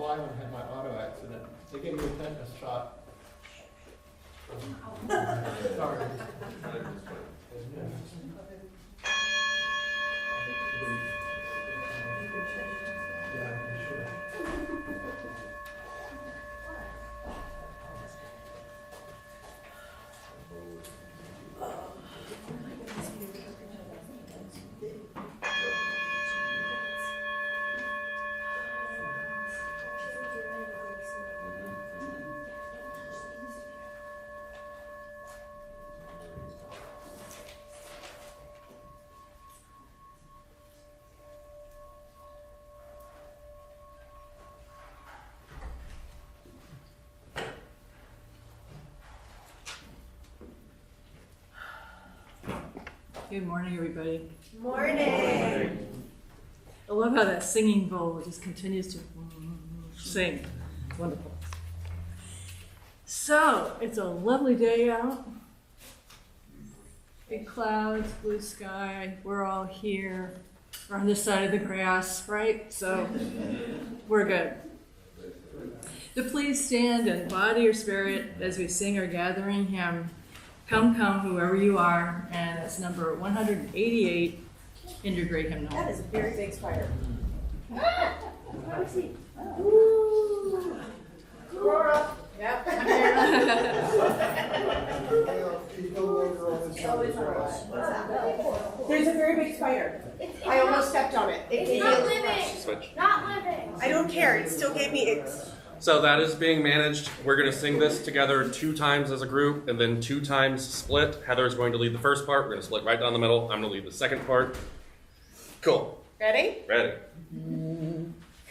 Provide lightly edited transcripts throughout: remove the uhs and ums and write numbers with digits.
fly when I had my auto accident. They gave me a tetanus shot. Sorry. Good morning, everybody. Morning. I love how that singing bowl just continues to sing. Wonderful. So, it's a lovely day out. Big clouds, blue sky. We're all here. We're on this side of the grass, right? So, we're good. So please stand in body or spirit as we sing our gathering hymn. Come, come, whoever you are, and it's number 188 in your great hymnal. That is a very big spider. Let me see. Aurora. Yep. There's a very big spider. I almost stepped on it. It's not living. Switch. Not living. I don't care. It still gave me. So that is being managed. We're going to sing this together 2 times as a group and then 2 times split. Heather is going to lead the first part. We're going to split right down the middle. I'm going to lead the second part. Cool. Ready? Ready.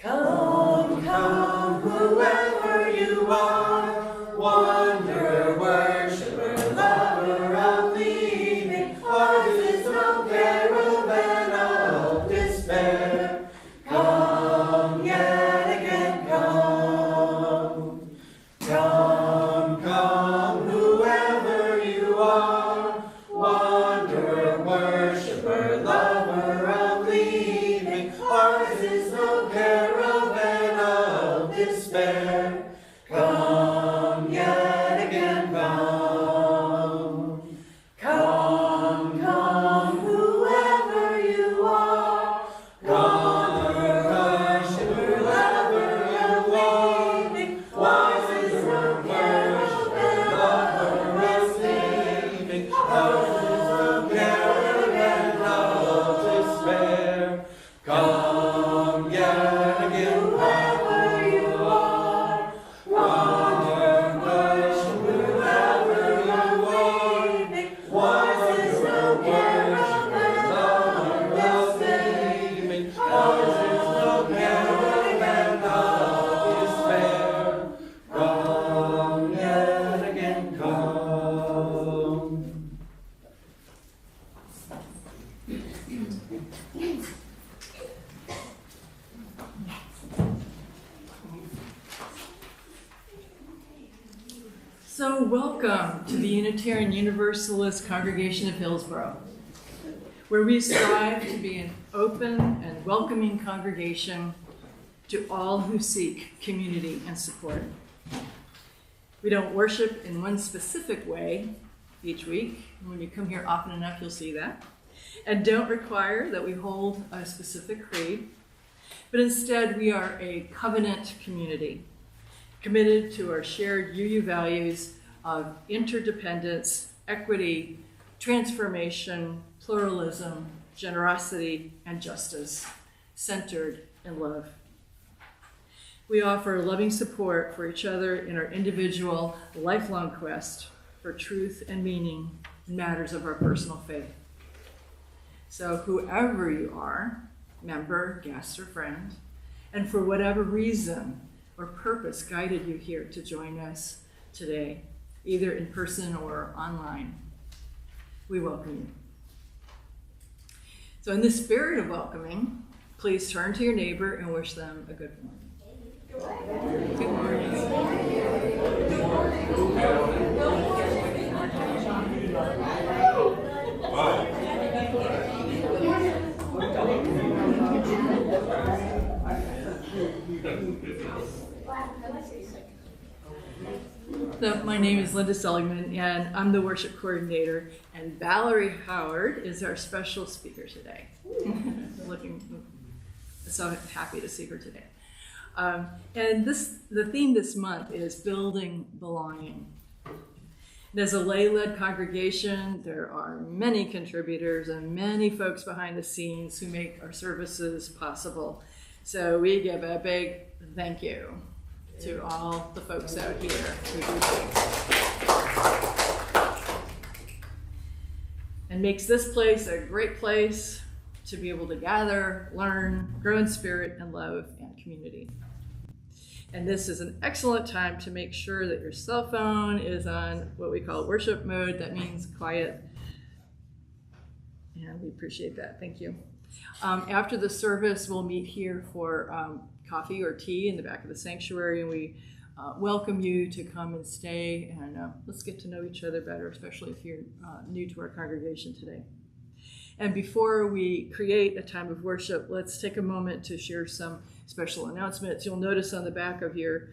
Come, come, whoever you are, wanderer, worshiper, lover of leaving, ours is no caravan of despair. Come yet again, come. Come, come, whoever you are, wanderer, worshiper, lover of leaving, ours is no caravan of despair. Come yet again, come. Come, come, whoever you are, wanderer, worshiper, lover of leaving, ours is no caravan, lover of leaving, ours is no caravan of despair. Come yet again, whoever you are, wanderer, worshiper, lover of leaving, ours is no caravan, lover of leaving, ours is no caravan of despair. Come yet again, come. So, welcome to the Unitarian Universalist congregation of Hillsborough, where we strive to be an open and welcoming congregation to all who seek community and support. We don't worship in one specific way each week. When you come here often enough, you'll see that. And don't require that we hold a specific creed, but instead we are a covenant community, committed to our shared UU values of interdependence, equity, transformation, pluralism, generosity, and justice, centered in love. We offer loving support for each other in our individual, lifelong quest for truth and meaning in matters of our personal faith. So whoever you are, member, guest, or friend, and for whatever reason or purpose guided you here to join us today, either in person or online, we welcome you. So in the spirit of welcoming, please turn to your neighbor and wish them a good morning. Good morning. Wow. So my name is Linda Seligman, and I'm the worship coordinator. And Valerie Howard is our special speaker today. So happy to see her today. And the theme this month is building belonging. And as a lay-led congregation, there are many contributors and many folks behind the scenes who make our services possible. So we give a big thank you to all the folks out here who do things. And makes this place a great place to be able to gather, learn, grow in spirit and love and community. And this is an excellent time to make sure that your cell phone is on what we call worship mode. That means quiet. And we appreciate that. Thank you. After the service, we'll meet here for coffee or tea in the back of the sanctuary. And we welcome you to come and stay. And let's get to know each other better, especially if you're new to our congregation today. And before we create a time of worship, let's take a moment to share some special announcements. You'll notice on the back of your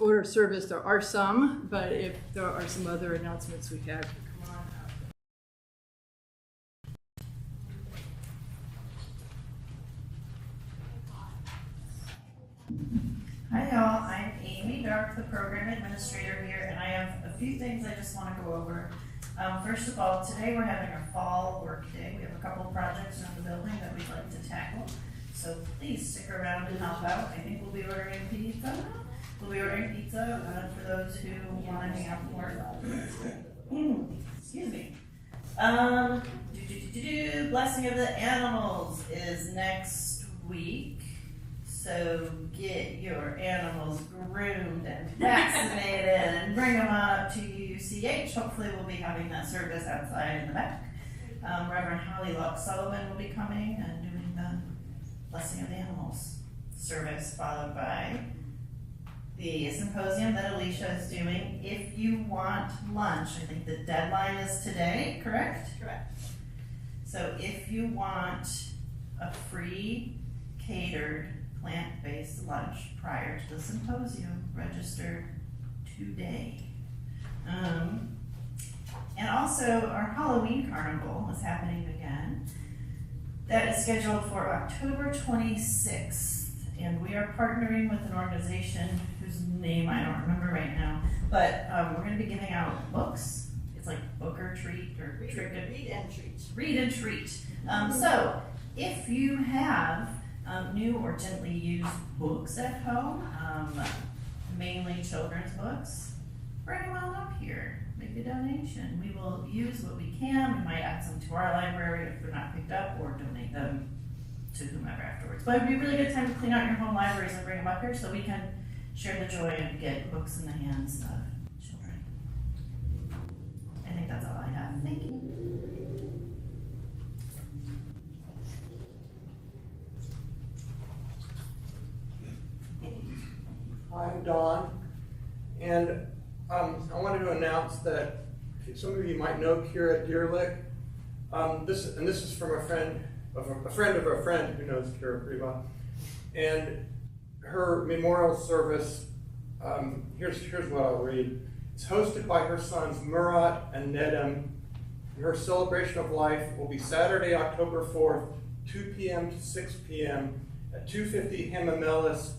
order of service, there are some, but if there are some other announcements we have, come on out. Hi y'all, I'm Amy Dark, the program administrator here, and I have a few things I just want to go over. First of all, today we're having our fall work day. We have a couple of projects in the building that we'd like to tackle. So please stick around and help out. I think we'll be ordering pizza. For those who want to hang out more. Excuse me. Blessing of the animals is next week. So get your animals groomed and vaccinated and bring them on up to UCH. Hopefully we'll be having that service outside in the back. Reverend Holly Locke Sullivan will be coming and doing the Blessing of the Animals service, followed by the symposium that Alicia is doing. If you want lunch, I think the deadline is today, correct? Correct. So if you want a free catered plant-based lunch prior to the symposium, register today. And also our Halloween carnival is happening again. That is scheduled for October 26th, and we are partnering with an organization whose name I don't remember right now, but we're going to be giving out books. It's like book or treat or Read and treat. Read and treat. So if you have new or gently used books at home, mainly children's books, bring them on up here. Make a donation. We will use what we can. We might add some to our library if they're not picked up, or donate them to whomever afterwards. But it'd be a really good time to clean out your home libraries and bring them up here so we can share the joy and get books in the hands of children. I think that's all I have. Thank you. Hi, I'm Don, and I wanted to announce that some of you might know Kira Deerlick. This is from a friend of a friend who knows Kira pretty well. And her memorial service, here's what I'll read. It's hosted by her sons Murat and Nedem. Her celebration of life will be Saturday, October 4th, 2 p.m. to 6 p.m. at 250 Hemamelis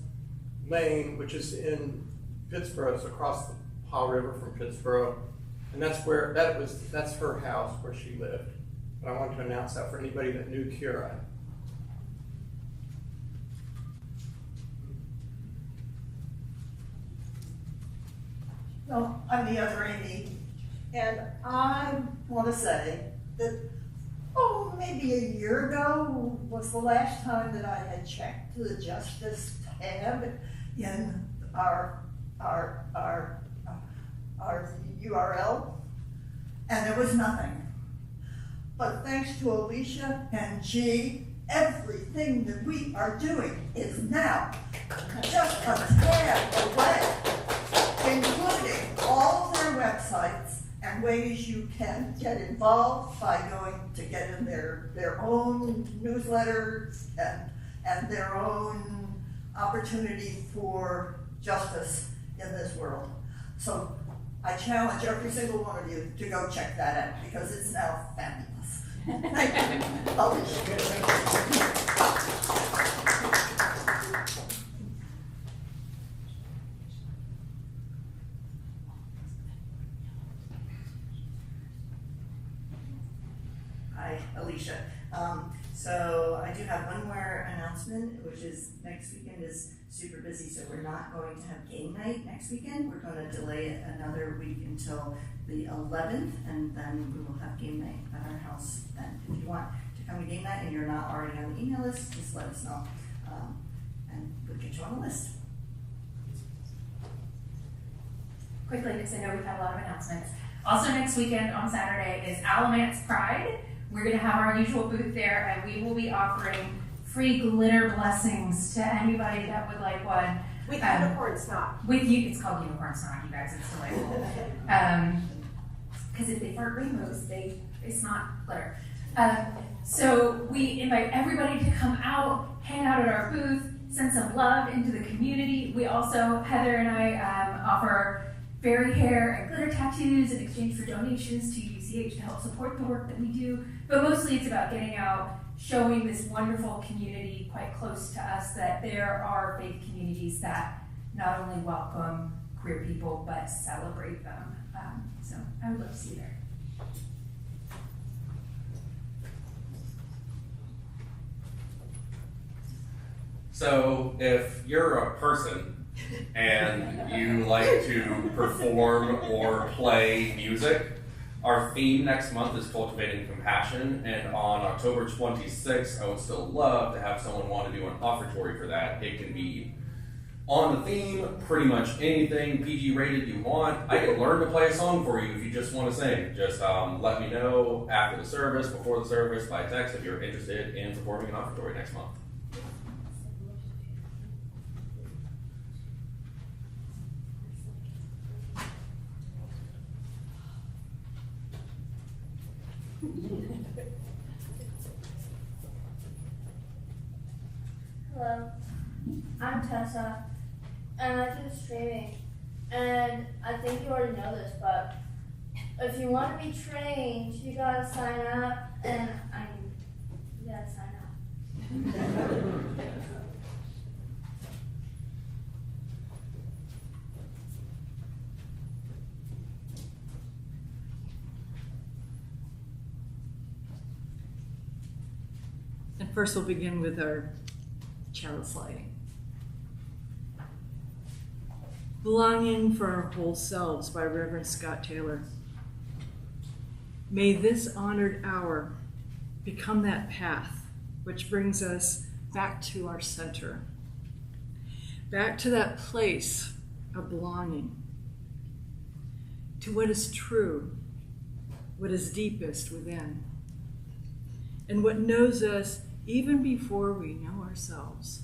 Lane, which is in Pittsburgh. It's across the Powell River from Pittsburgh, and that's her house where she lived. But I wanted to announce that for anybody that knew Kira. Well, I'm the other Amy, and I want to say that, maybe a year ago was the last time that I had checked the Justice tab in our URL, and there was nothing. But thanks to Alicia and G, everything that we are doing is now just a tab away, including all of their websites and ways you can get involved by going to get in their own newsletters and their own opportunity for justice in this world. So I challenge every single one of you to go check that out because it's now fabulous. Thank you. Hi, Alicia. So I do have one more announcement, which is next weekend is super busy, so we're not going to have game night next weekend. We're going to delay it another week until the 11th, and then we will have game night at our house then. If you want to come to game night and you're not already on the email list, just let us know, and we'll get you on the list. Quickly, because I know we have a lot of announcements. Also next weekend on Saturday is Alamance Pride. We're going to have our usual booth there, and we will be offering free glitter blessings to anybody that would like one. With unicorn snot. With you, it's called unicorn snot, you guys. It's delightful. Because if they fart rainbows, it's not glitter. So we invite everybody to come out, hang out at our booth, send some love into the community. We also, Heather and I, offer fairy hair and glitter tattoos in exchange for donations to UCH to help support the work that we do. But mostly it's about getting out, showing this wonderful community quite close to us that there are faith communities that not only welcome queer people, but celebrate them. So I would love to see you there. So if you're a person and you like to perform or play music, our theme next month is Cultivating Compassion, and on October 26th, I would still love to have someone want to do an offertory for that. It can be on the theme, pretty much anything PG rated you want. I can learn to play a song for you if you just want to sing. Just let me know after the service, before the service, by text if you're interested in performing an offertory next month. Hello, I'm Tessa, and I do streaming. And I think you already know this, but if you want to be trained, you gotta sign up, and you gotta sign up. And first we'll begin with our chalice lighting. Belonging for Our Whole Selves by Reverend Scott Taylor. May this honored hour become that path which brings us back to our center, back to that place of belonging, to what is true, what is deepest within, and what knows us even before we know ourselves.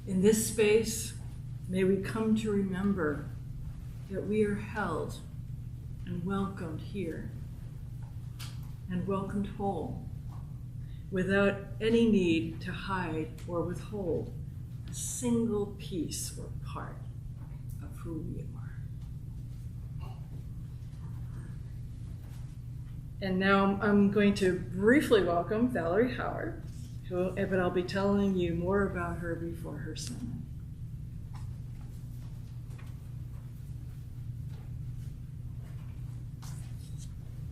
In this space, may we come to remember that we are held and welcomed here, and welcomed whole, without any need to hide or withhold a single piece or part of who we are. And now I'm going to briefly welcome Valerie Howard, but I'll be telling you more about her before her sermon.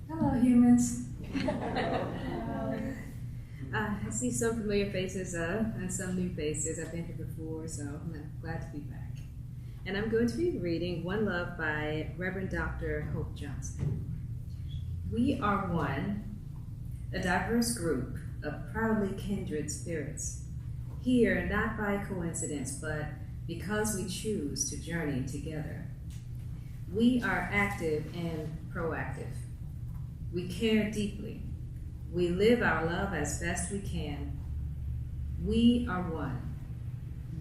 Hello, humans. I see some familiar faces and some new faces. I've been here before, so I'm glad to be back. And I'm going to be reading One Love by Reverend Dr. Hope Johnson. We are one, a diverse group of proudly kindred spirits, here not by coincidence, but because we choose to journey together. We are active and proactive. We care deeply. We live our love as best we can. We are one,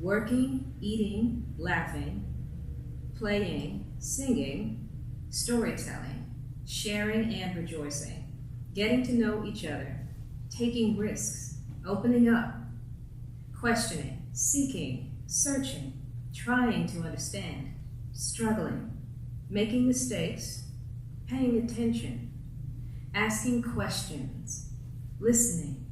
working, eating, laughing, playing, singing, storytelling, sharing and rejoicing, getting to know each other, taking risks, opening up, questioning, seeking, searching, trying to understand, struggling, making mistakes, paying attention, asking questions, listening,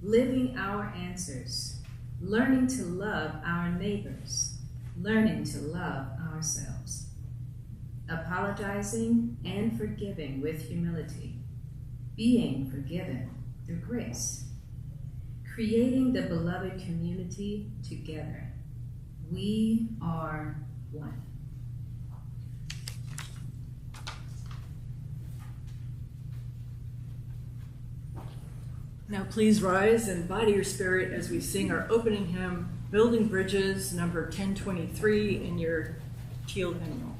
living our answers, learning to love our neighbors, learning to love ourselves, apologizing and forgiving with humility, being forgiven through grace, creating the beloved community together. We are one. Now please rise and body your spirit as we sing our opening hymn, Building Bridges, number 1023 in your teal hymnal.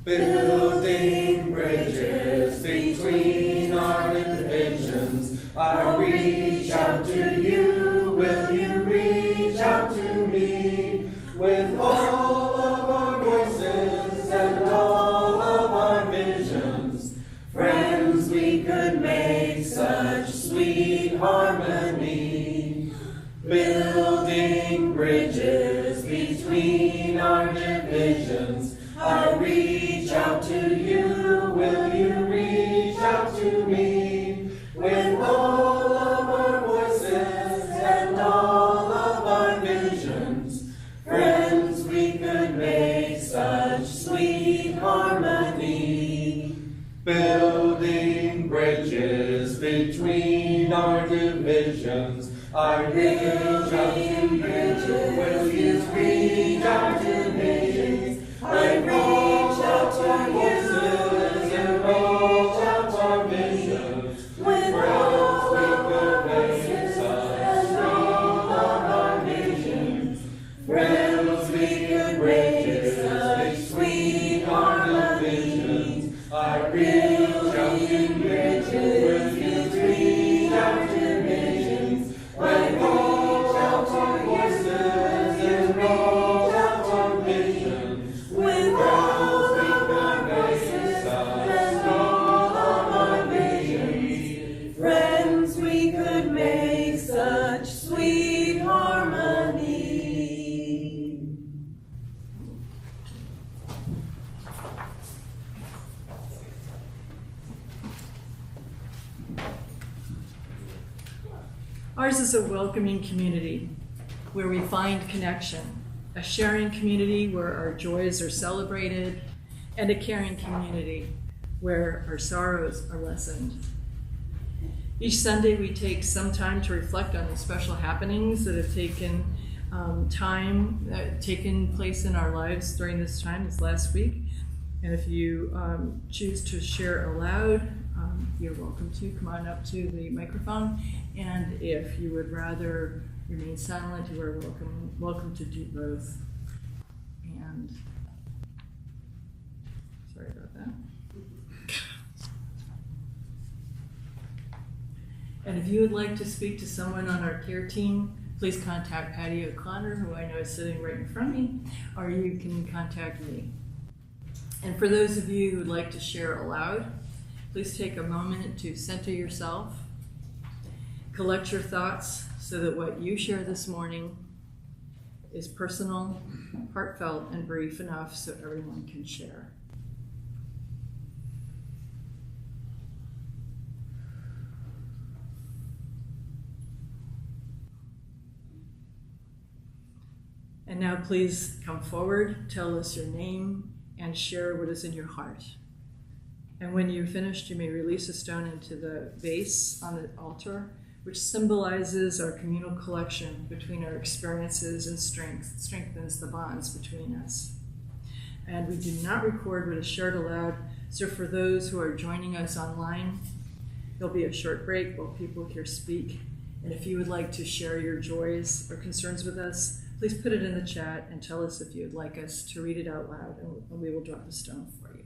Building bridges between our divisions, I reach out to you, will you reach out to me? With all of our voices and all of our visions, friends, we could make such sweet harmony. Building bridges between our divisions, I reach out to you, will you reach out to me? With all of our voices and all of our visions, friends, we could make such sweet harmony. Building bridges between our divisions, I reach out to you, will you reach out to me? I reach out to voices and reach out our visions. With all of our voices and all of our visions, friends, we could raise such sweet harmonies. I reach out to bridges, will you reach out to visions? I reach out to voices and reach out our visions. With all of our voices and all of our visions, friends, we could make such sweet harmony. Ours is a welcoming community where we find connection, a sharing community where our joys are celebrated, and a caring community where our sorrows are lessened. Each Sunday we take some time to reflect on the special happenings that have taken place in our lives during this time, this last week. And if you choose to share aloud, you're welcome to come on up to the microphone. And if you would rather remain silent, you are welcome to do both. And sorry about that. And if you would like to speak to someone on our care team, please contact Patty O'Connor, who I know is sitting right in front of me, or you can contact me. And for those of you who would like to share aloud, please take a moment to center yourself, collect your thoughts so that what you share this morning is personal, heartfelt, and brief enough so everyone can share. And now please come forward, tell us your name, and share what is in your heart. And when you're finished, you may release a stone into the vase on the altar, which symbolizes our communal collection between our experiences and strengthens the bonds between us. And we do not record what is shared aloud, so for those who are joining us online, there'll be a short break while people here speak. And if you would like to share your joys or concerns with us, please put it in the chat and tell us if you'd like us to read it out loud, and we will drop a stone for you.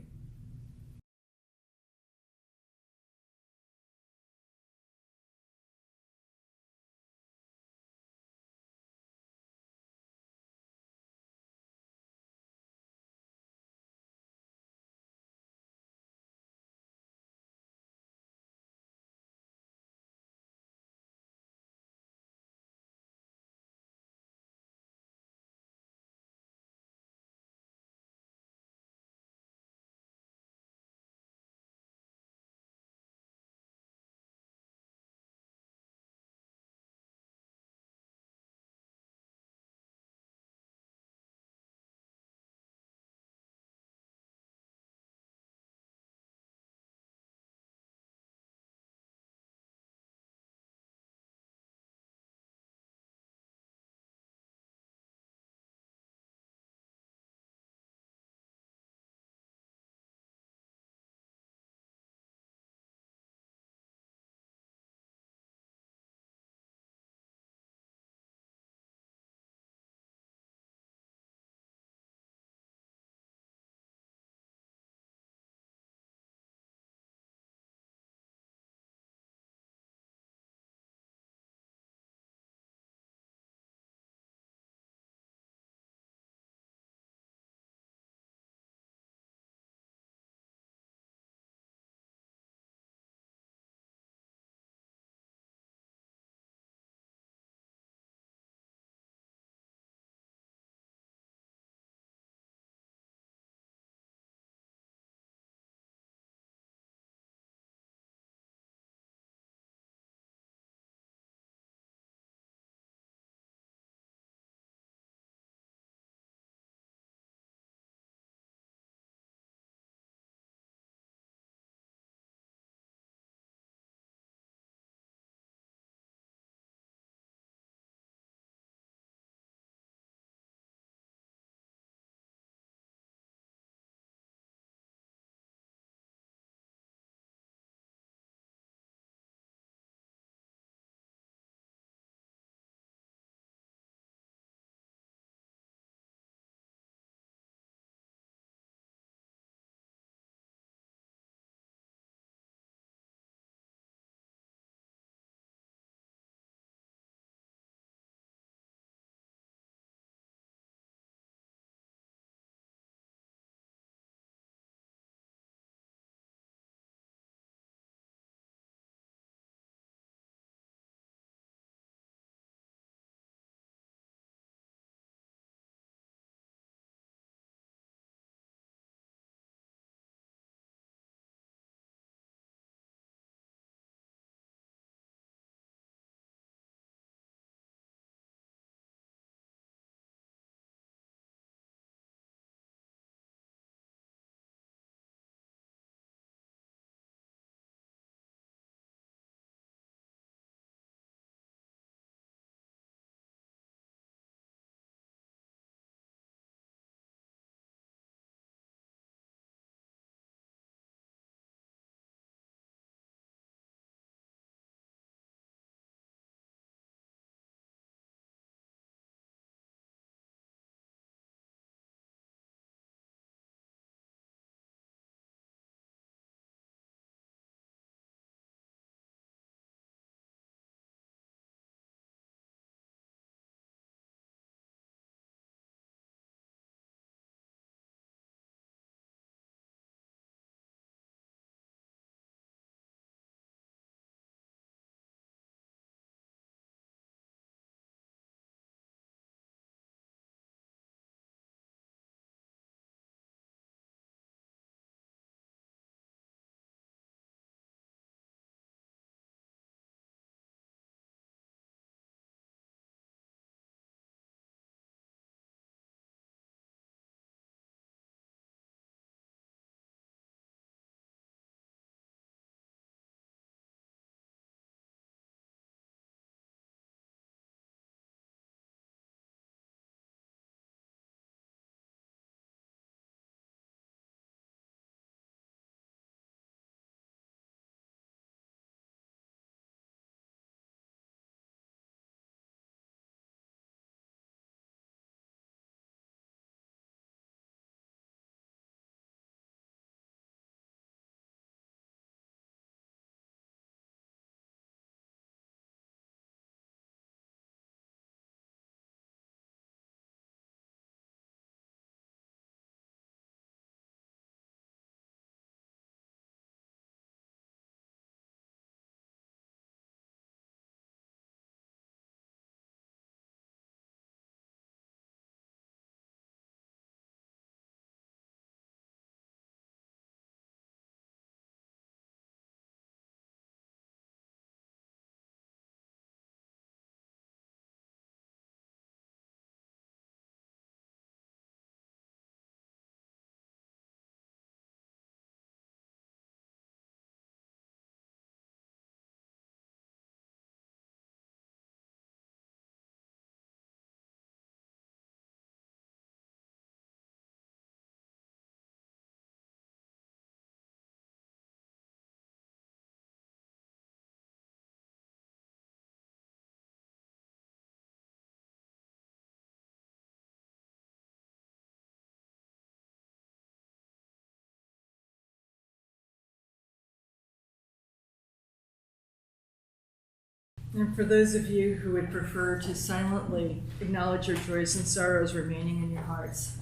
And for those of you who would prefer to silently acknowledge your joys and sorrows remaining in your hearts,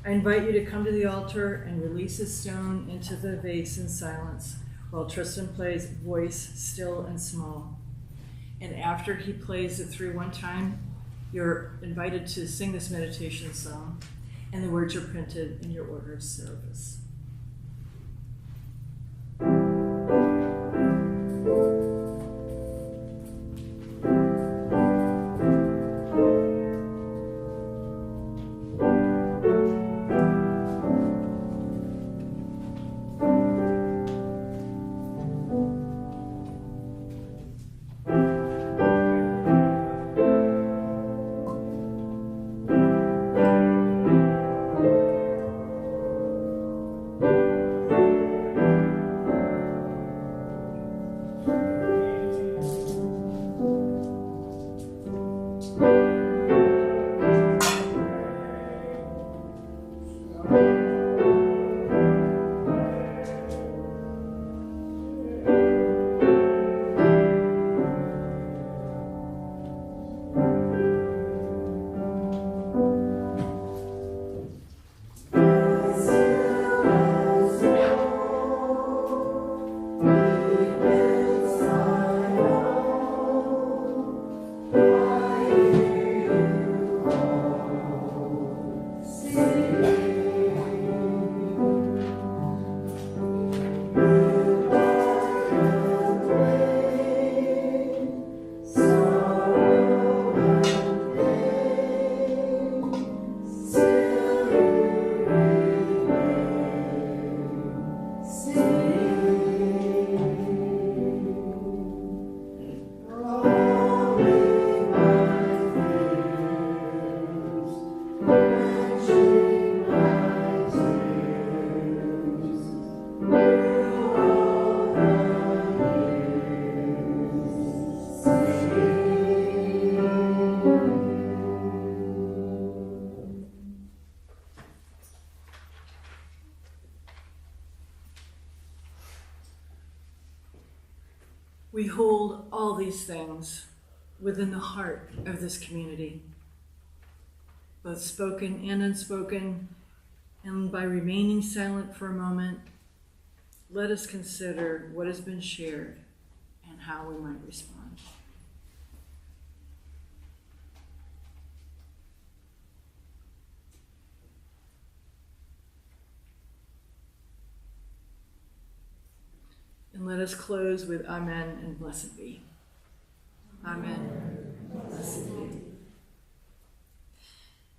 I invite you to come to the altar and release a stone into the vase in silence while Tristan plays Voice Still and Small. And after he plays it through one time, you're invited to sing this meditation song, and the words are printed in your order of service. We hold all these things within the heart of this community, both spoken and unspoken, and by remaining silent for a moment, let us consider what has been shared and how we might respond. And let us close with Amen and blessed be. Amen. Blessed be.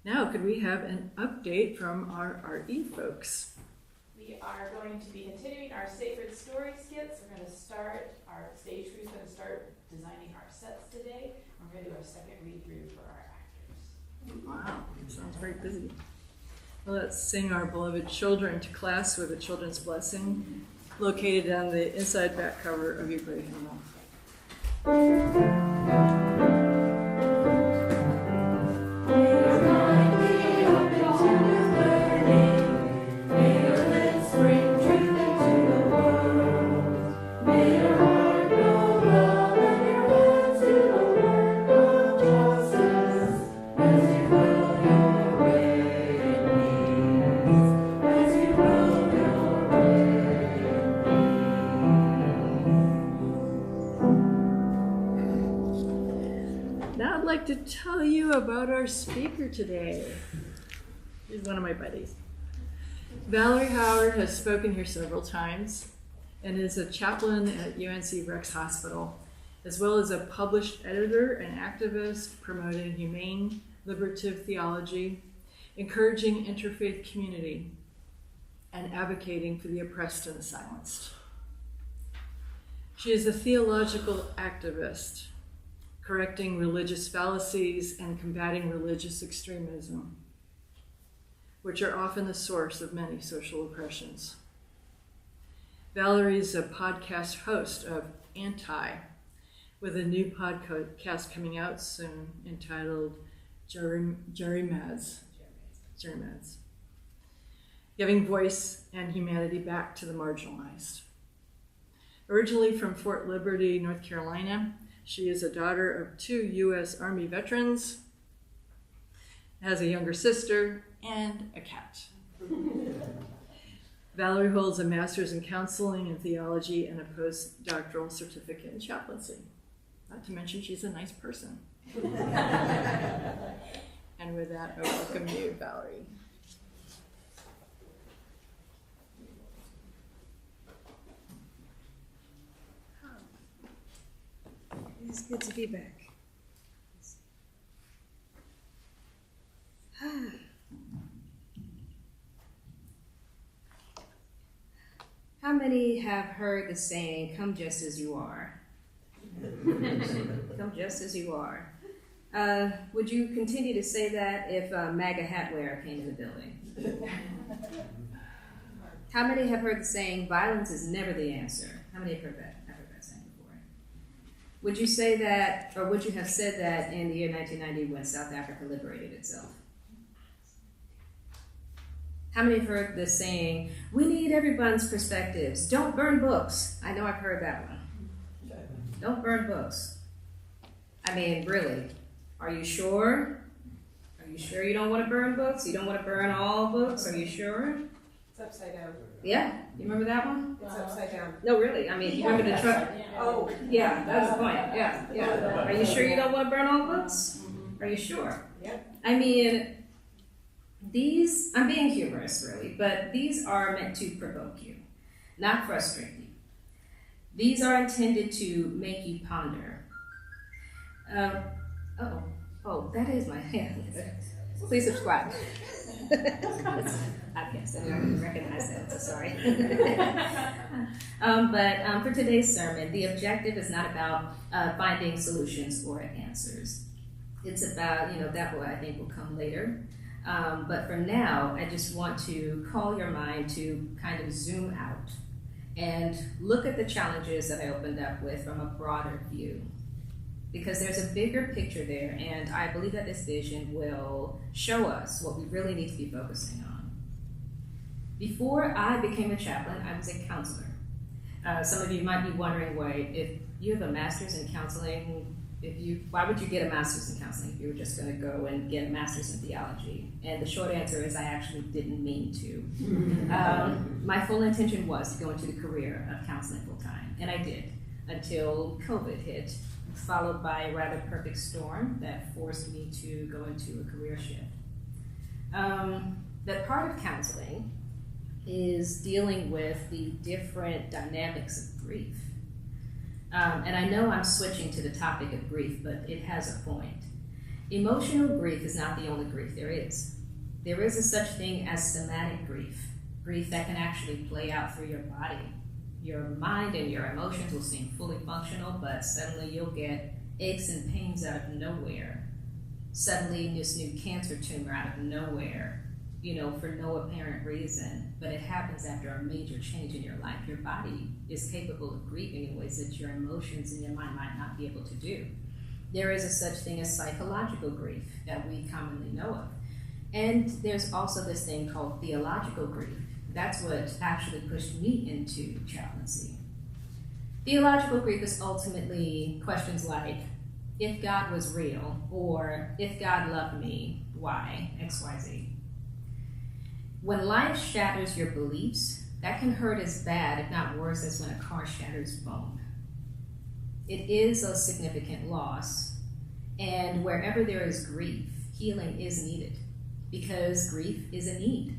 Now, could we have an update from our RE folks? We are going to be continuing our Sacred Story skits. We're going to start, our stage crew's going to start designing our sets today. We're going to do our second read-through for our actors. Wow, sounds very busy. Well, let's sing our beloved children to class with a children's blessing, located on the inside back cover of your gray hymnal. To tell you about our speaker today. He's one of my buddies. Valerie Howard has spoken here several times and is a chaplain at UNC Rex Hospital, as well as a published editor and activist promoting humane, liberative theology, encouraging interfaith community, and advocating for the oppressed and the silenced. She is a theological activist, correcting religious fallacies and combating religious extremism, which are often the source of many social oppressions. Valerie is a podcast host of Anti, with a new podcast coming out soon entitled Jerry Mads, giving voice and humanity back to the marginalized. Originally from Fort Liberty, North Carolina, She is a daughter of 2 U.S. Army veterans, has a younger sister, and a cat. Valerie holds a master's in counseling and theology and a postdoctoral certificate in chaplaincy. Not to mention she's a nice person. And with that, I welcome you, Valerie. It's good to be back. How many have heard the saying, "Come just as you are"? Come just as you are. Would you continue to say that if MAGA hat wearer came in the building? How many have heard the saying, "Violence is never the answer"? How many have heard that? I've heard that saying before. Would you say that, or would you have said that in the year 1990 when South Africa liberated itself? How many have heard the saying, "We need everyone's perspectives. Don't burn books"? I know I've heard that one. Don't burn books. I mean, really, are you sure? Are you sure you don't want to burn books? You don't want to burn all books? Are you sure? It's upside down. Yeah, you remember that one? It's upside down. No, really. I mean, you remember the truck? Oh. Yeah, that's the point. Yeah. Are you sure you don't want to burn all books? Are you sure? Yep. I mean, I'm being humorous, really, but these are meant to provoke you, not frustrate you. These are intended to make you ponder. Oh, that is my hand. Please subscribe. Podcast. I didn't recognize that, so sorry. But for today's sermon, the objective is not about finding solutions or answers. It's about, that I think will come later. But for now, I just want to call your mind to kind of zoom out and look at the challenges that I opened up with from a broader view. Because there's a bigger picture there, and I believe that this vision will show us what we really need to be focusing on. Before I became a chaplain, I was a counselor. Some of you might be wondering, why, if you have a master's in counseling, why would you get a master's in counseling if you were just going to go and get a master's in theology? And the short answer is I actually didn't mean to. My full intention was to go into the career of counseling full time, and I did, until COVID hit, followed by a rather perfect storm that forced me to go into a career shift. That part of counseling is dealing with the different dynamics of grief. And I know I'm switching to the topic of grief, but it has a point. Emotional grief is not the only grief there is. There is a such thing as somatic grief, grief that can actually play out through your body. Your mind and your emotions will seem fully functional, but suddenly you'll get aches and pains out of nowhere. Suddenly this new cancer tumor out of nowhere, for no apparent reason, but it happens after a major change in your life. Your body is capable of grieving in ways that your emotions and your mind might not be able to do. There is a such thing as psychological grief that we commonly know of. And there's also this thing called theological grief. That's what actually pushed me into chaplaincy. Theological grief is ultimately questions like, if God was real, or if God loved me, why, X, Y, Z. When life shatters your beliefs, that can hurt as bad, if not worse, as when a car shatters bone. It is a significant loss, and wherever there is grief, healing is needed, because grief is a need.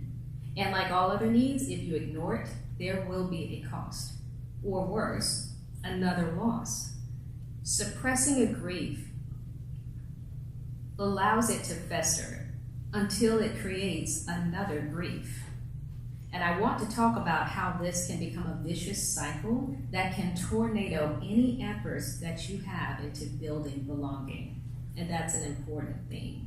And like all other needs, if you ignore it, there will be a cost. Or worse, another loss. Suppressing a grief allows it to fester until it creates another grief. And I want to talk about how this can become a vicious cycle that can tornado any efforts that you have into building belonging. And that's an important theme.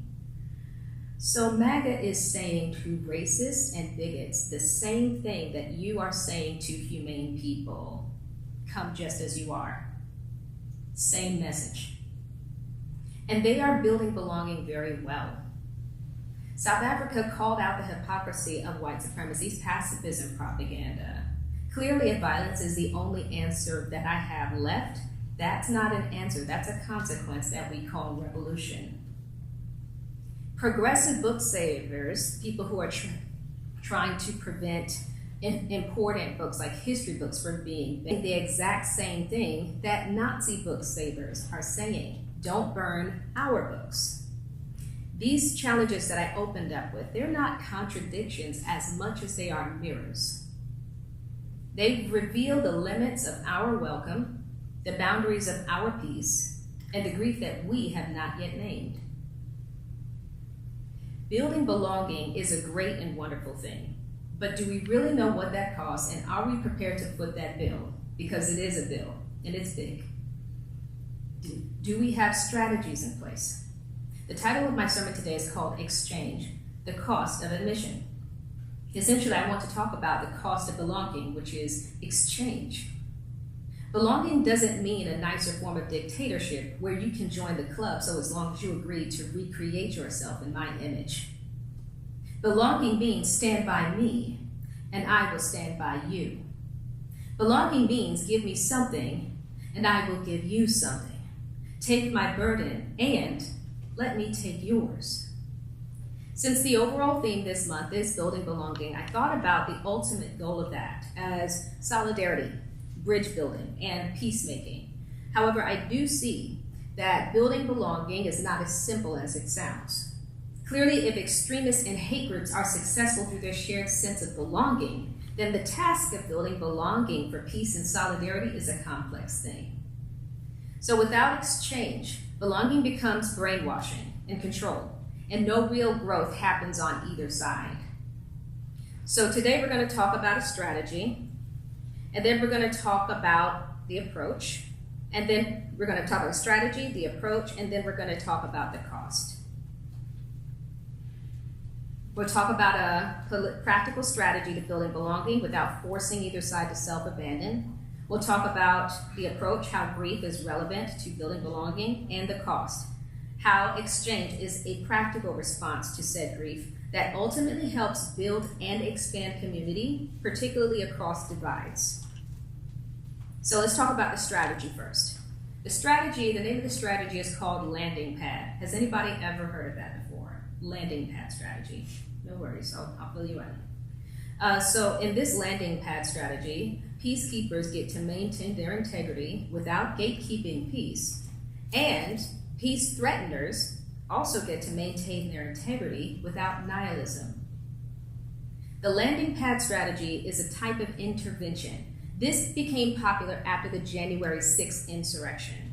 So MAGA is saying to racists and bigots the same thing that you are saying to humane people. Come just as you are. Same message. And they are building belonging very well. South Africa called out the hypocrisy of white supremacy's pacifism propaganda. Clearly, if violence is the only answer that I have left, That's not an answer, that's a consequence that we call revolution. Progressive book savers, people who are trying to prevent important books like history books from being the exact same thing that Nazi book savers are saying. Don't burn our books. These challenges that I opened up with, they're not contradictions as much as they are mirrors. They reveal the limits of our welcome, the boundaries of our peace, and the grief that we have not yet named. Building belonging is a great and wonderful thing, but do we really know what that costs, and are we prepared to foot that bill? Because it is a bill, and it's big. Do we have strategies in place? The title of my sermon today is called Exchange, the Cost of Admission. Essentially, I want to talk about the cost of belonging, which is exchange. Belonging doesn't mean a nicer form of dictatorship where you can join the club so as long as you agree to recreate yourself in my image. Belonging means stand by me, and I will stand by you. Belonging means give me something, and I will give you something. Take my burden, and let me take yours. Since the overall theme this month is building belonging, I thought about the ultimate goal of that as solidarity, bridge building, and peacemaking. However, I do see that building belonging is not as simple as it sounds. Clearly, if extremists and hate groups are successful through their shared sense of belonging, then the task of building belonging for peace and solidarity is a complex thing. So without exchange, belonging becomes brainwashing and control, and no real growth happens on either side. So today we're going to talk about a strategy, and then we're going to talk about the approach, and then we're going to talk about strategy, the approach, and then we're going to talk about the cost. We'll talk about a practical strategy to building belonging without forcing either side to self-abandon. We'll talk about the approach, how grief is relevant to building belonging, and the cost, how exchange is a practical response to said grief that ultimately helps build and expand community, particularly across divides. So let's talk about the strategy first. The name of the strategy is called landing pad. Has anybody ever heard of that before? Landing pad strategy. No worries, I'll fill you in. So in this landing pad strategy, peacekeepers get to maintain their integrity without gatekeeping peace, and peace threateners also get to maintain their integrity without nihilism. The landing pad strategy is a type of intervention. This became popular after the January 6th insurrection.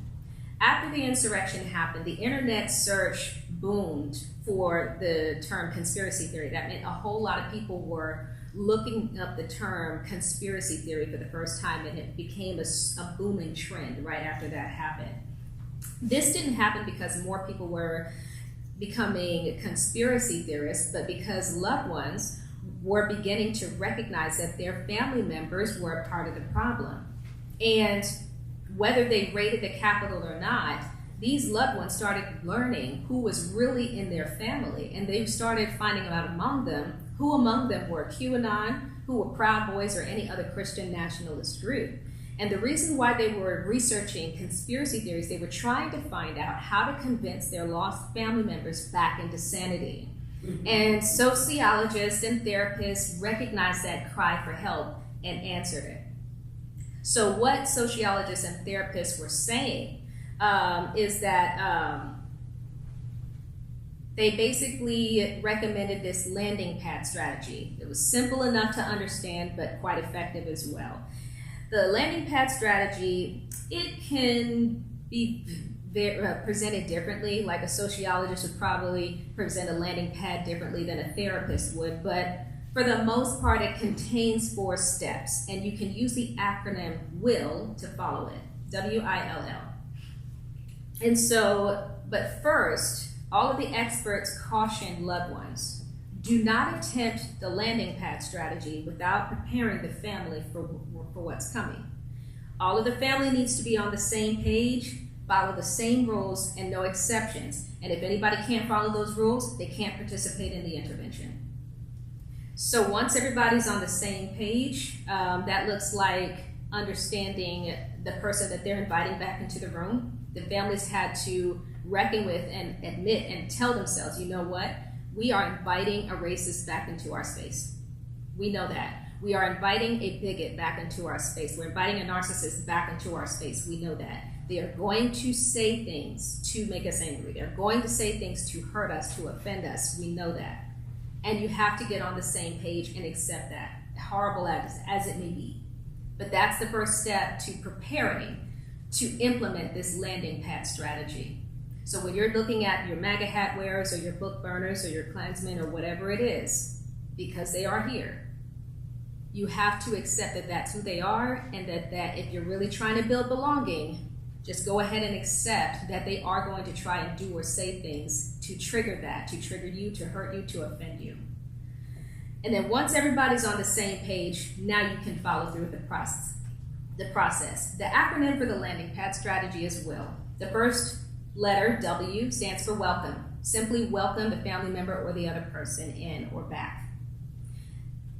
After the insurrection happened, the internet search boomed for the term conspiracy theory. That meant a whole lot of people were looking up the term conspiracy theory for the first time, and it became a booming trend right after that happened. This didn't happen because more people were becoming conspiracy theorists, but because loved ones were beginning to recognize that their family members were a part of the problem. And whether they raided the Capitol or not, these loved ones started learning who was really in their family, and they started finding out who among them were QAnon, who were Proud Boys, or any other Christian nationalist group. And the reason why they were researching conspiracy theories, they were trying to find out how to convince their lost family members back into sanity. And sociologists and therapists recognized that cry for help and answered it. So what sociologists and therapists were saying is that they basically recommended this landing pad strategy. It was simple enough to understand, but quite effective as well. The landing pad strategy, it can be presented differently. Like a sociologist would probably present a landing pad differently than a therapist would, but for the most part, it contains 4 steps, and you can use the acronym WILL to follow it, W-I-L-L. And so, but first, all of the experts caution loved ones, do not attempt the landing pad strategy without preparing the family for what's coming. All of the family needs to be on the same page, follow the same rules, and no exceptions. And if anybody can't follow those rules, they can't participate in the intervention. So once everybody's on the same page, that looks like understanding the person that they're inviting back into the room. The families had to reckon with and admit and tell themselves, you know what? We are inviting a racist back into our space. We know that. We are inviting a bigot back into our space. We're inviting a narcissist back into our space. We know that. They are going to say things to make us angry. They're going to say things to hurt us, to offend us. We know that. And you have to get on the same page and accept that, horrible as it may be. But that's the first step to preparing to implement this landing pad strategy. So when you're looking at your MAGA hat wearers or your book burners or your Klansmen or whatever it is, because they are here, you have to accept that that's who they are, and that if you're really trying to build belonging, just go ahead and accept that they are going to try and do or say things to trigger that, to trigger you, to hurt you, to offend you. And then once everybody's on the same page, now you can follow through with the process. The acronym for the landing pad strategy is WILL. The first letter, W, stands for welcome. Simply welcome the family member or the other person in or back.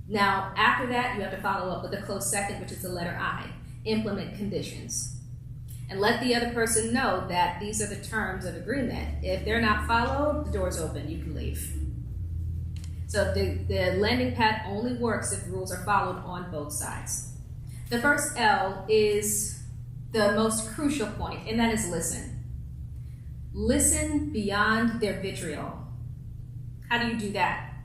Now, after that, you have to follow up with a close second, which is the letter I, implement conditions. And let the other person know that these are the terms of agreement. If they're not followed, the door's open, you can leave. So the landing pad only works if rules are followed on both sides. The first L is the most crucial point, and that is listen. Listen beyond their vitriol. How do you do that?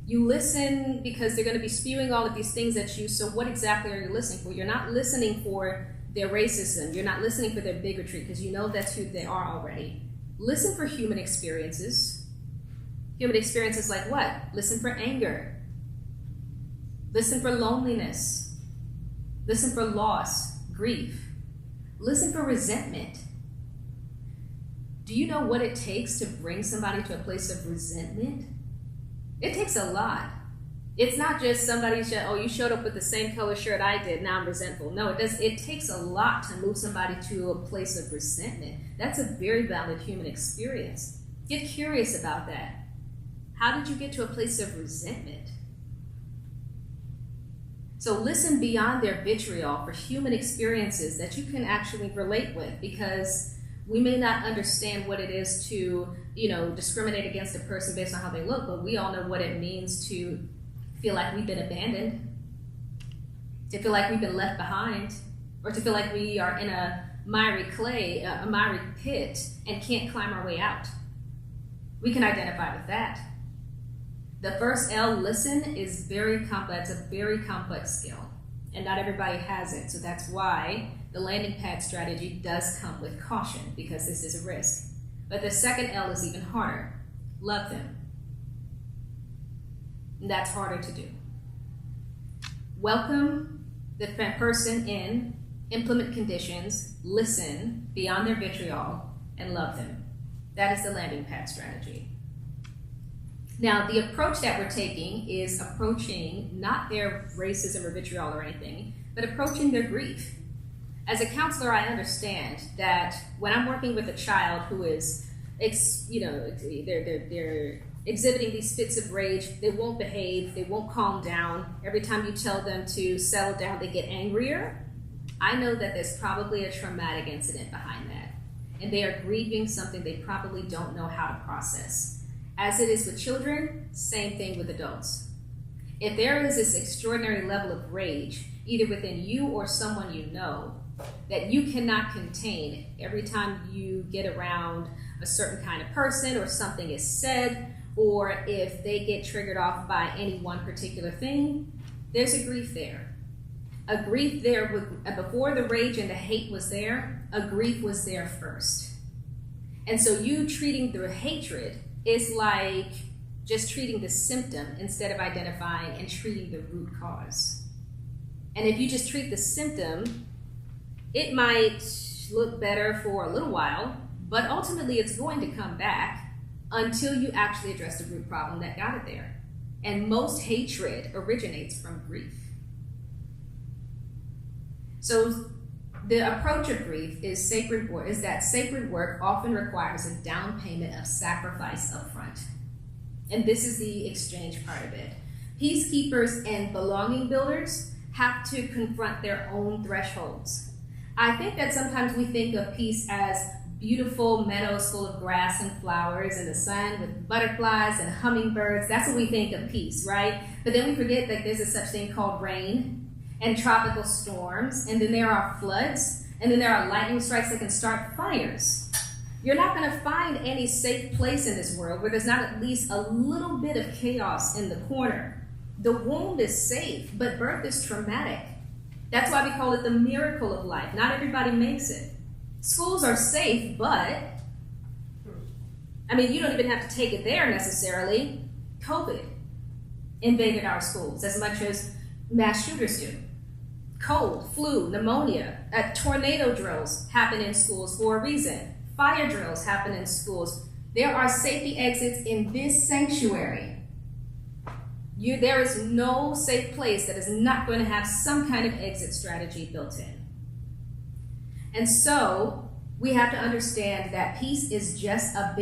You listen because they're going to be spewing all of these things at you, so what exactly are you listening for? You're not listening for their racism. You're not listening for their bigotry, because you know that's who they are already. Listen for human experiences. Human experiences like what? Listen for anger. Listen for loneliness. Listen for loss, grief. Listen for resentment. Do you know what it takes to bring somebody to a place of resentment? It takes a lot. It's not just somebody said, oh, you showed up with the same color shirt I did, now I'm resentful. No, it takes a lot to move somebody to a place of resentment. That's a very valid human experience. Get curious about that. How did you get to a place of resentment? So listen beyond their vitriol for human experiences that you can actually relate with, because we may not understand what it is to, discriminate against a person based on how they look, but we all know what it means to feel like we've been abandoned, to feel like we've been left behind, or to feel like we are in a miry pit and can't climb our way out. We can identify with that. The first L, listen, is very complex, a very complex skill, and not everybody has it. So that's why the landing pad strategy does come with caution, because this is a risk. But the second L is even harder. Love them. And that's harder to do. Welcome the person in, implement conditions, listen beyond their vitriol, and love them. That is the landing pad strategy. Now, the approach that we're taking is approaching not their racism or vitriol or anything, but approaching their grief. As a counselor, I understand that when I'm working with a child who is, they're exhibiting these fits of rage, they won't behave, they won't calm down. Every time you tell them to settle down, they get angrier. I know that there's probably a traumatic incident behind that, and they are grieving something they probably don't know how to process. As it is with children, same thing with adults. If there is this extraordinary level of rage, either within you or someone you know, that you cannot contain every time you get around a certain kind of person or something is said, or if they get triggered off by any one particular thing, there's a grief there. A grief there, before the rage and the hate was there, a grief was there first. And so you treating the hatred is like just treating the symptom instead of identifying and treating the root cause. And if you just treat the symptom, it might look better for a little while, but ultimately it's going to come back until you actually address the root problem that got it there. And most hatred originates from grief. So the approach of grief is that sacred work often requires a down payment of sacrifice up front. And this is the exchange part of it. Peacekeepers and belonging builders have to confront their own thresholds. I think that sometimes we think of peace as beautiful meadows full of grass and flowers and the sun with butterflies and hummingbirds. That's what we think of peace, right? But then we forget that there's a such thing called rain and tropical storms, and then there are floods, and then there are lightning strikes that can start fires. You're not going to find any safe place in this world where there's not at least a little bit of chaos in the corner. The womb is safe, but birth is traumatic. That's why we call it the miracle of life. Not everybody makes it. Schools are safe, but, you don't even have to take it there necessarily. COVID invaded our schools as much as mass shooters do. Cold, flu, pneumonia, tornado drills happen in schools for a reason. Fire drills happen in schools. There are safety exits in this sanctuary. There is no safe place that is not going to have some kind of exit strategy built in. And so we have to understand that peace is just a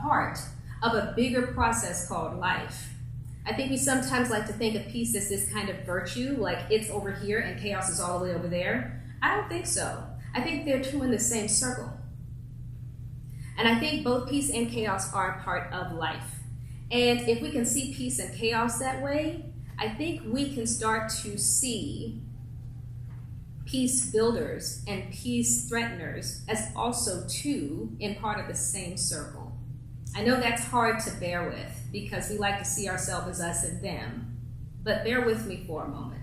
part of a bigger process called life. I think we sometimes like to think of peace as this kind of virtue, like it's over here and chaos is all the way over there. I don't think so. I think they're two in the same circle. And I think both peace and chaos are a part of life. And if we can see peace and chaos that way, I think we can start to see peace builders and peace threateners as also two in part of the same circle. I know that's hard to bear with because we like to see ourselves as us and them, but bear with me for a moment.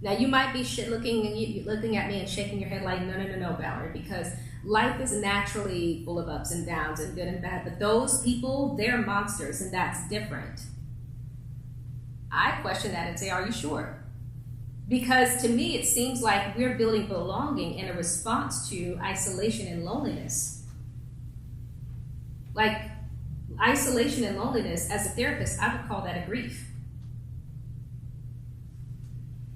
Now you might be looking at me and shaking your head like, no, Valerie, because life is naturally full of ups and downs and good and bad, but those people, they're monsters, and that's different. I question that and say, are you sure? Because to me, it seems like we're building belonging in a response to isolation and loneliness. Like isolation and loneliness, as a therapist, I would call that a grief.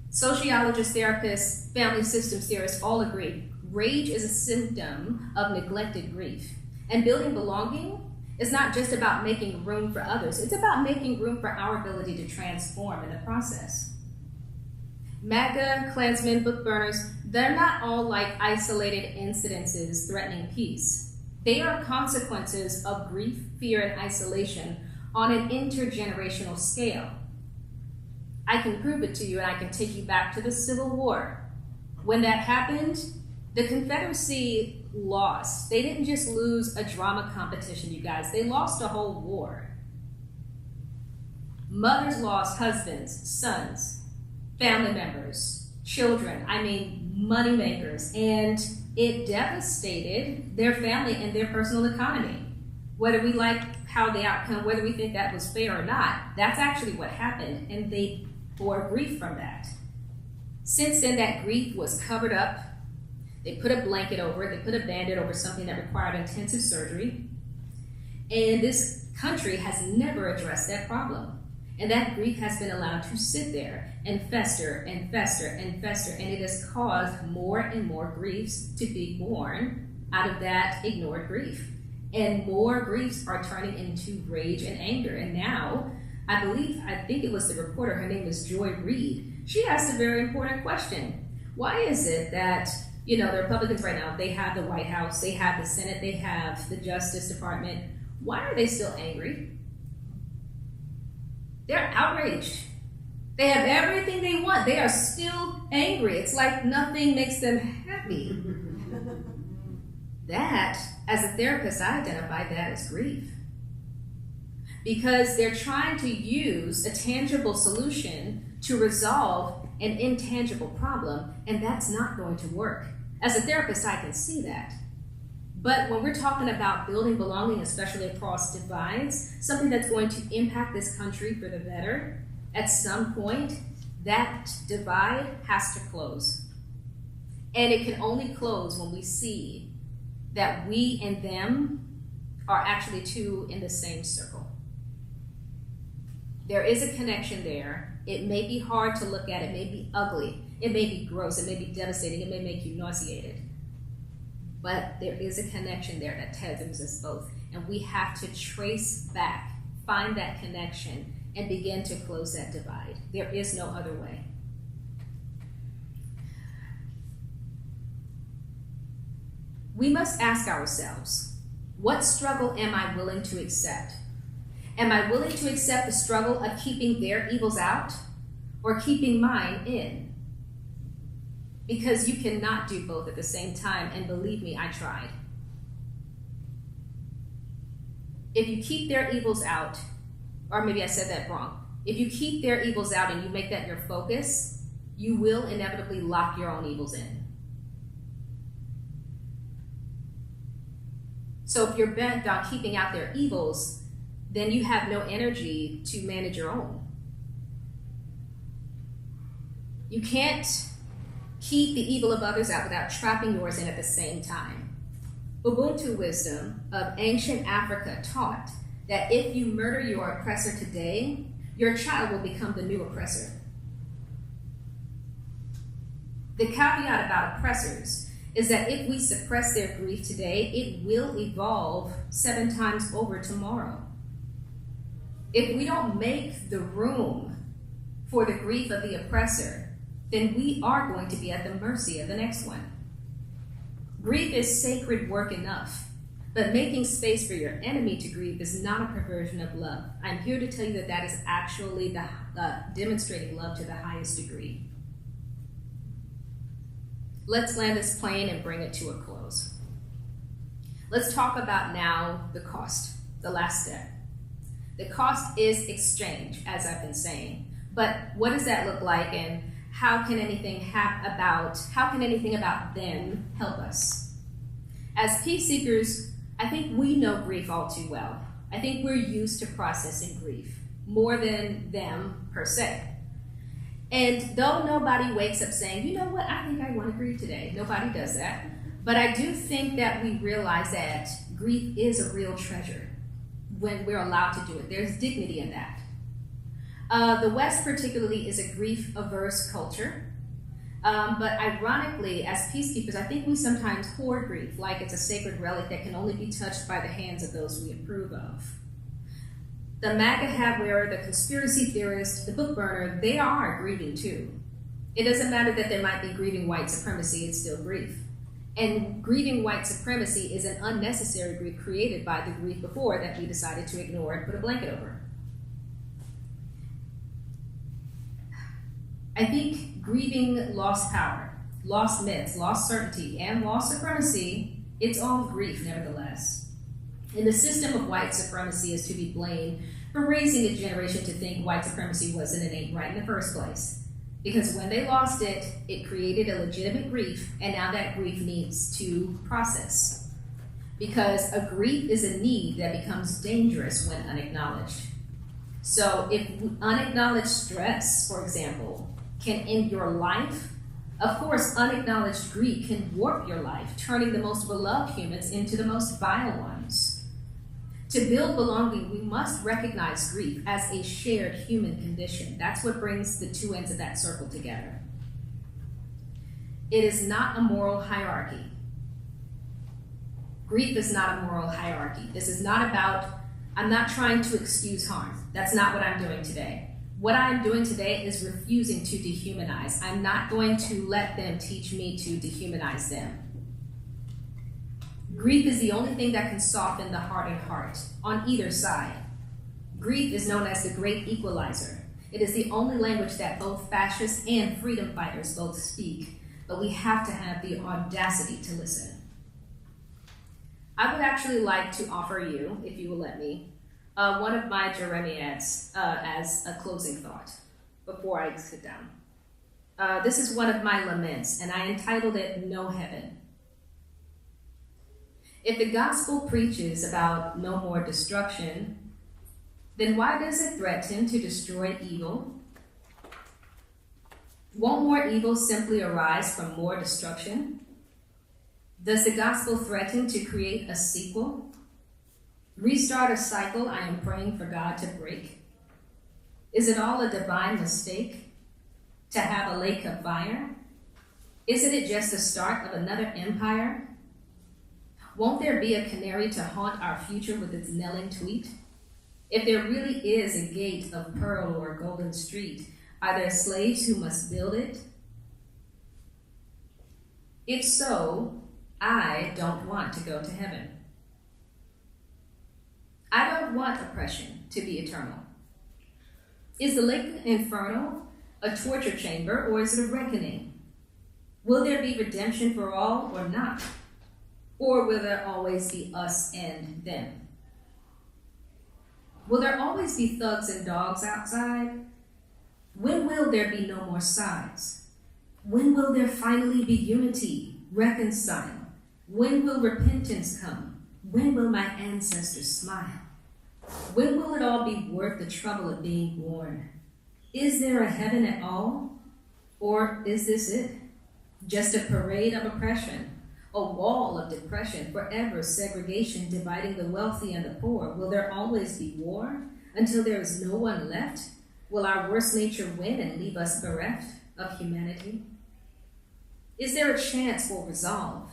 Sociologists, therapists, family systems theorists all agree. Rage is a symptom of neglected grief. And building belonging is not just about making room for others. It's about making room for our ability to transform in the process. MAGA, Klansmen, book burners, they're not all like isolated incidences threatening peace. They are consequences of grief, fear, and isolation on an intergenerational scale. I can prove it to you, and I can take you back to the Civil War. When that happened, the Confederacy lost. They didn't just lose a drama competition, you guys. They lost a whole war. Mothers lost husbands, sons, family members, children, money makers, and it devastated their family and their personal economy. Whether we like how the outcome, whether we think that was fair or not, that's actually what happened, and they bore grief from that. Since then, that grief was covered up. They put a blanket over it, they put a Band-Aid over something that required intensive surgery, and this country has never addressed that problem. And that grief has been allowed to sit there and fester and fester and fester, and it has caused more and more griefs to be born out of that ignored grief. And more griefs are turning into rage and anger. And now, I think it was the reporter, her name is Joy Reid, she asked a very important question. Why is it that, the Republicans right now, they have the White House, they have the Senate, they have the Justice Department, why are they still angry? They're outraged. They have everything they want. They are still angry. It's like nothing makes them happy. That, as a therapist, I identify that as grief. Because they're trying to use a tangible solution to resolve an intangible problem, and that's not going to work. As a therapist, I can see that. But when we're talking about building belonging, especially across divides, something that's going to impact this country for the better, at some point, that divide has to close. And it can only close when we see that we and them are actually two in the same circle. There is a connection there. It may be hard to look at, it may be ugly, it may be gross, it may be devastating, it may make you nauseated. But there is a connection there that tethers us both. And we have to trace back, find that connection, and begin to close that divide. There is no other way. we must ask ourselves, what struggle am I willing to accept? Am I willing to accept the struggle of keeping their evils out or keeping mine in? Because you cannot do both at the same time, and believe me, I tried. If you keep their evils out, or maybe I said that wrong, if you keep their evils out and you make that your focus, you will inevitably lock your own evils in. So if you're bent on keeping out their evils, then you have no energy to manage your own. You can't keep the evil of others out without trapping yours in at the same time. Ubuntu wisdom of ancient Africa taught that if you murder your oppressor today, your child will become the new oppressor. The caveat about oppressors is that if we suppress their grief today, it will evolve 7 times over tomorrow. If we don't make the room for the grief of the oppressor, then we are going to be at the mercy of the next one. Grief is sacred work enough, but making space for your enemy to grieve is not a perversion of love. I'm here to tell you that that is actually demonstrating love to the highest degree. Let's land this plane and bring it to a close. Let's talk about now the cost, the last step. The cost is exchange, as I've been saying. But what does that look like, and how can anything about them help us? As peace seekers, I think we know grief all too well. I think we're used to processing grief, more than them per se. And though nobody wakes up saying, you know what, I think I want to grieve today. Nobody does that. But I do think that we realize that grief is a real treasure when we're allowed to do it. There's dignity in that. The West particularly is a grief-averse culture. But ironically, as peacekeepers, I think we sometimes hoard grief like it's a sacred relic that can only be touched by the hands of those we approve of. The MAGA hat wearer, the conspiracy theorist, the book burner, they are grieving too. It doesn't matter that they might be grieving white supremacy, it's still grief. And grieving white supremacy is an unnecessary grief created by the grief before that we decided to ignore and put a blanket over. I think grieving lost power, lost myths, lost certainty, and lost supremacy, it's all grief nevertheless. And the system of white supremacy is to be blamed for raising a generation to think white supremacy wasn't and ain't right in the first place. Because when they lost it, it created a legitimate grief, and now that grief needs to process. Because a grief is a need that becomes dangerous when unacknowledged. So if unacknowledged stress, for example, can end your life, of course, unacknowledged grief can warp your life, turning the most beloved humans into the most vile ones. To build belonging, we must recognize grief as a shared human condition. That's what brings the two ends of that circle together. It is not a moral hierarchy. Grief is not a moral hierarchy. This is not about, I'm not trying to excuse harm. That's not what I'm doing today. What I'm doing today is refusing to dehumanize. I'm not going to let them teach me to dehumanize them. Grief is the only thing that can soften the hardened heart on either side. Grief is known as the great equalizer. It is the only language that both fascists and freedom fighters both speak, but we have to have the audacity to listen. I would actually like to offer you, if you will let me, one of my Jeremiads as a closing thought before I sit down. This is one of my laments, and I entitled it, No Heaven. If the gospel preaches about no more destruction, then why does it threaten to destroy evil? Won't more evil simply arise from more destruction? Does the gospel threaten to create a sequel? Restart a cycle I am praying for God to break? Is it all a divine mistake to have a lake of fire? Isn't it just the start of another empire? Won't there be a canary to haunt our future with its knelling tweet? If there really is a gate of pearl or golden street, are there slaves who must build it? If so, I don't want to go to heaven. I don't want oppression to be eternal. Is the lake infernal a torture chamber, or is it a reckoning? Will there be redemption for all or not? Or will there always be us and them? Will there always be thugs and dogs outside? When will there be no more sides? When will there finally be unity, reconcile? When will repentance come? When will my ancestors smile? When will it all be worth the trouble of being born? Is there a heaven at all? Or is this it? Just a parade of oppression, a wall of depression, forever segregation dividing the wealthy and the poor? Will there always be war until there is no one left? Will our worst nature win and leave us bereft of humanity? Is there a chance for resolve?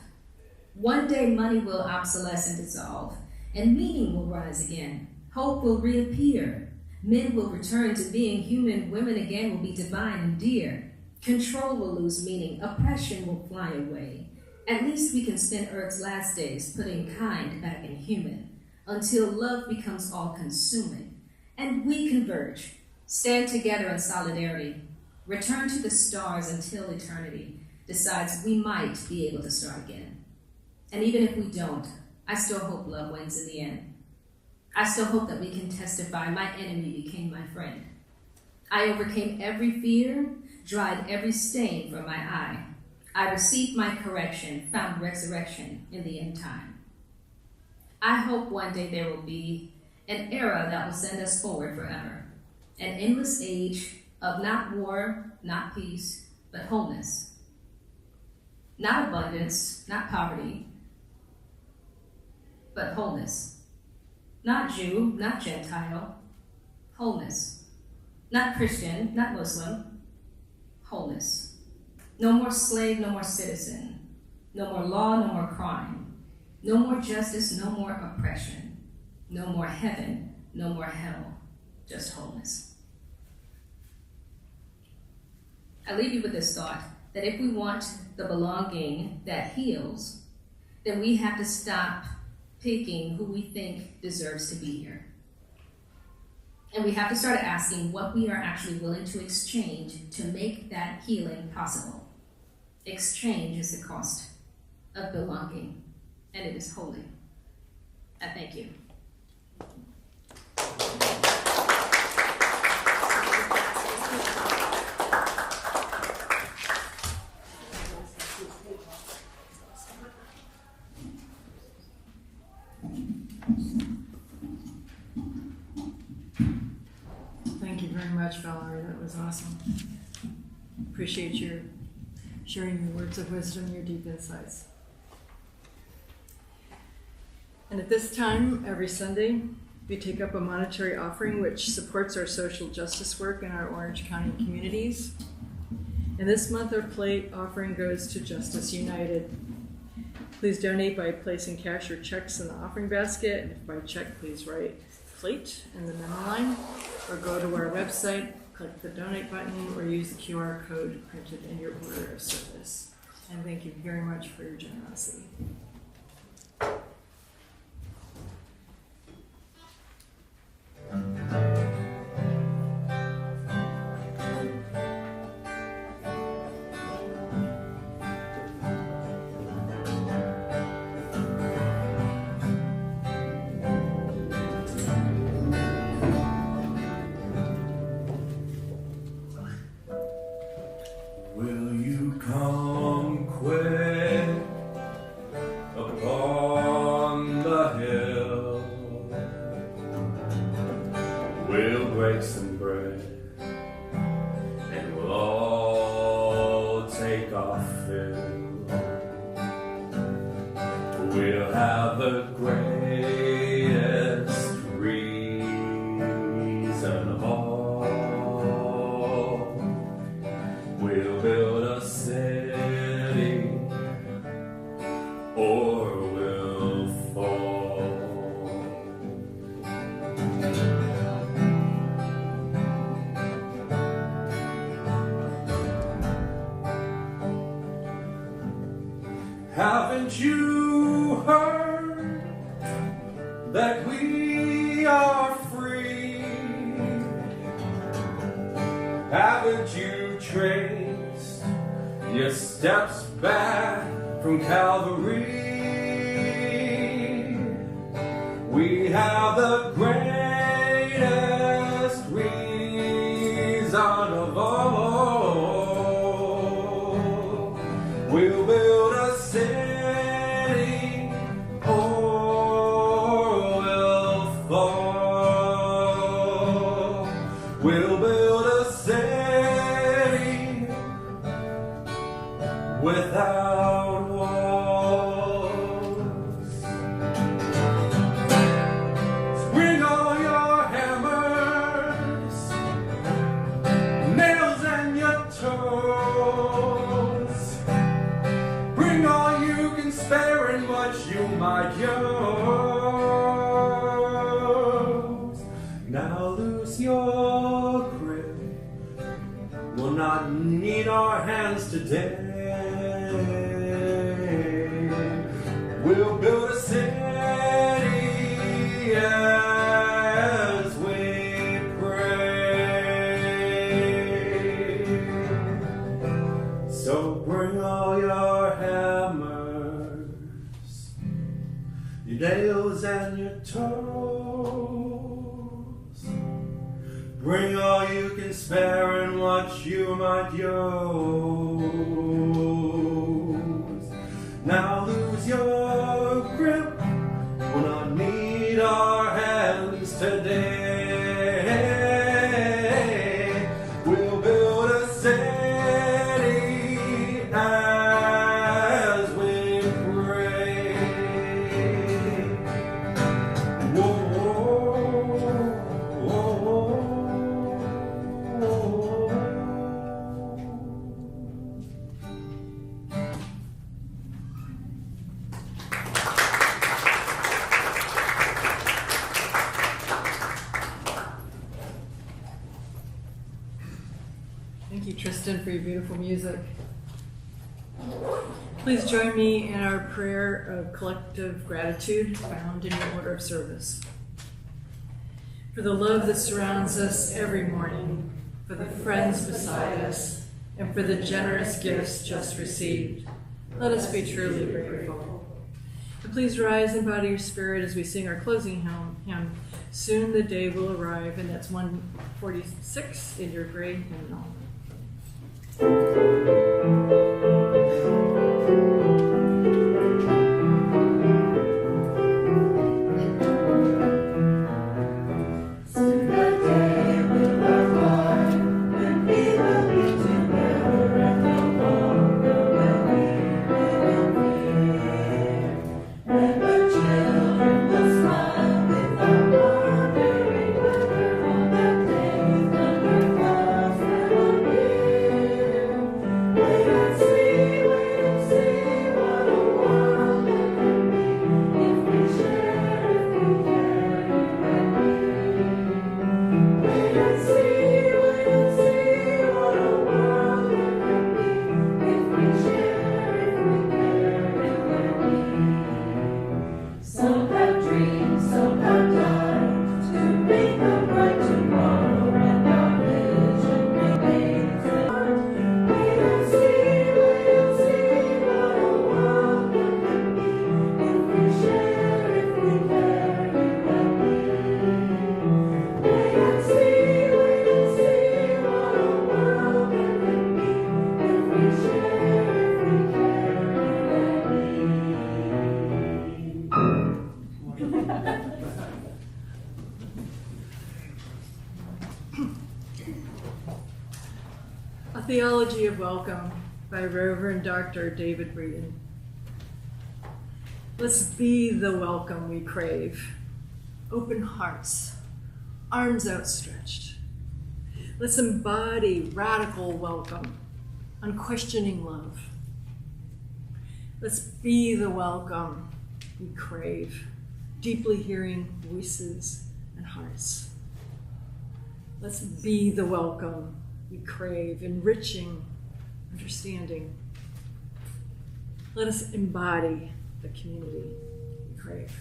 One day money will obsolesce and dissolve, and meaning will rise again. Hope will reappear. Men will return to being human. Women again will be divine and dear. Control will lose meaning. Oppression will fly away. At least we can spend Earth's last days putting kind back in human, until love becomes all-consuming, and we converge, stand together in solidarity, return to the stars until eternity decides we might be able to start again. And even if we don't, I still hope love wins in the end. I still hope that we can testify my enemy became my friend. I overcame every fear, dried every stain from my eye. I received my correction, found resurrection in the end time. I hope one day there will be an era that will send us forward forever. An endless age of not war, not peace, but wholeness. Not abundance, not poverty, but wholeness. Not Jew, not Gentile, wholeness. Not Christian, not Muslim, wholeness. No more slave, no more citizen. No more law, no more crime. No more justice, no more oppression. No more heaven, no more hell, just wholeness. I leave you with this thought, that if we want the belonging that heals, then we have to stop picking who we think deserves to be here. And we have to start asking what we are actually willing to exchange to make that healing possible. Exchange is the cost of belonging, and it is holy. I thank you. Thank you very much, Valerie. That was awesome. Appreciate your sharing your words of wisdom, your deep insights. And at this time, every Sunday, we take up a monetary offering which supports our social justice work in our Orange County communities. And this month, our plate offering goes to Justice United. Please donate by placing cash or checks in the offering basket. And if by check, please write plate in the memo line, or go to our website, click the donate button, or use the QR code printed in your order of service. And thank you very much for your generosity. Will you come quick upon the hill? We'll break some bread and we'll all take our fill. We'll have the greatest reason of all. We'll build a city or we'll fall. Haven't you heard that we are free? Haven't you traced your steps back from Calvary? We have the greatest reason of all. We'll build a city or we'll fall. We'll build a city without walls. So bring all your hammers, nails and your toes. Bring all you can spare and what you might use. Now lose your grip. We'll not need our hands today. We'll build a city as we pray. So bring all your hammers, your nails and your toes. Bring all you can spare and what you might use. Now lose your grip, we'll not need our hands today. We'll build a city as we pray. Whoa, whoa, whoa. Thank you, Tristan, for your beautiful music. Please join me in our prayer of collective gratitude found in your order of service. For the love that surrounds us every morning, for the friends beside us, and for the generous gifts just received, let us be truly grateful. And please rise in body or spirit as we sing our closing hymn, Soon the Day Will Arrive, and that's 146 in your gray hymnal. A Theology of Welcome by Reverend Dr. David Breeden. Let's be the welcome we crave. Open hearts, arms outstretched. Let's embody radical welcome, unquestioning love. Let's be the welcome we crave, deeply hearing voices and hearts. Let's be the welcome we crave, enriching understanding. Let us embody the community we crave.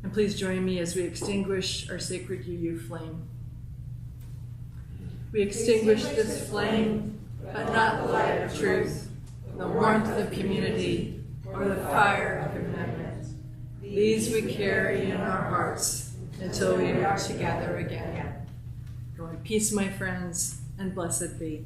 And please join me as we extinguish our sacred UU flame. We extinguish this flame, but not the light of truth, the warmth of community, or the fire of commitment. These we carry in our hearts until we are together again. Go in peace, my friends, and blessed be.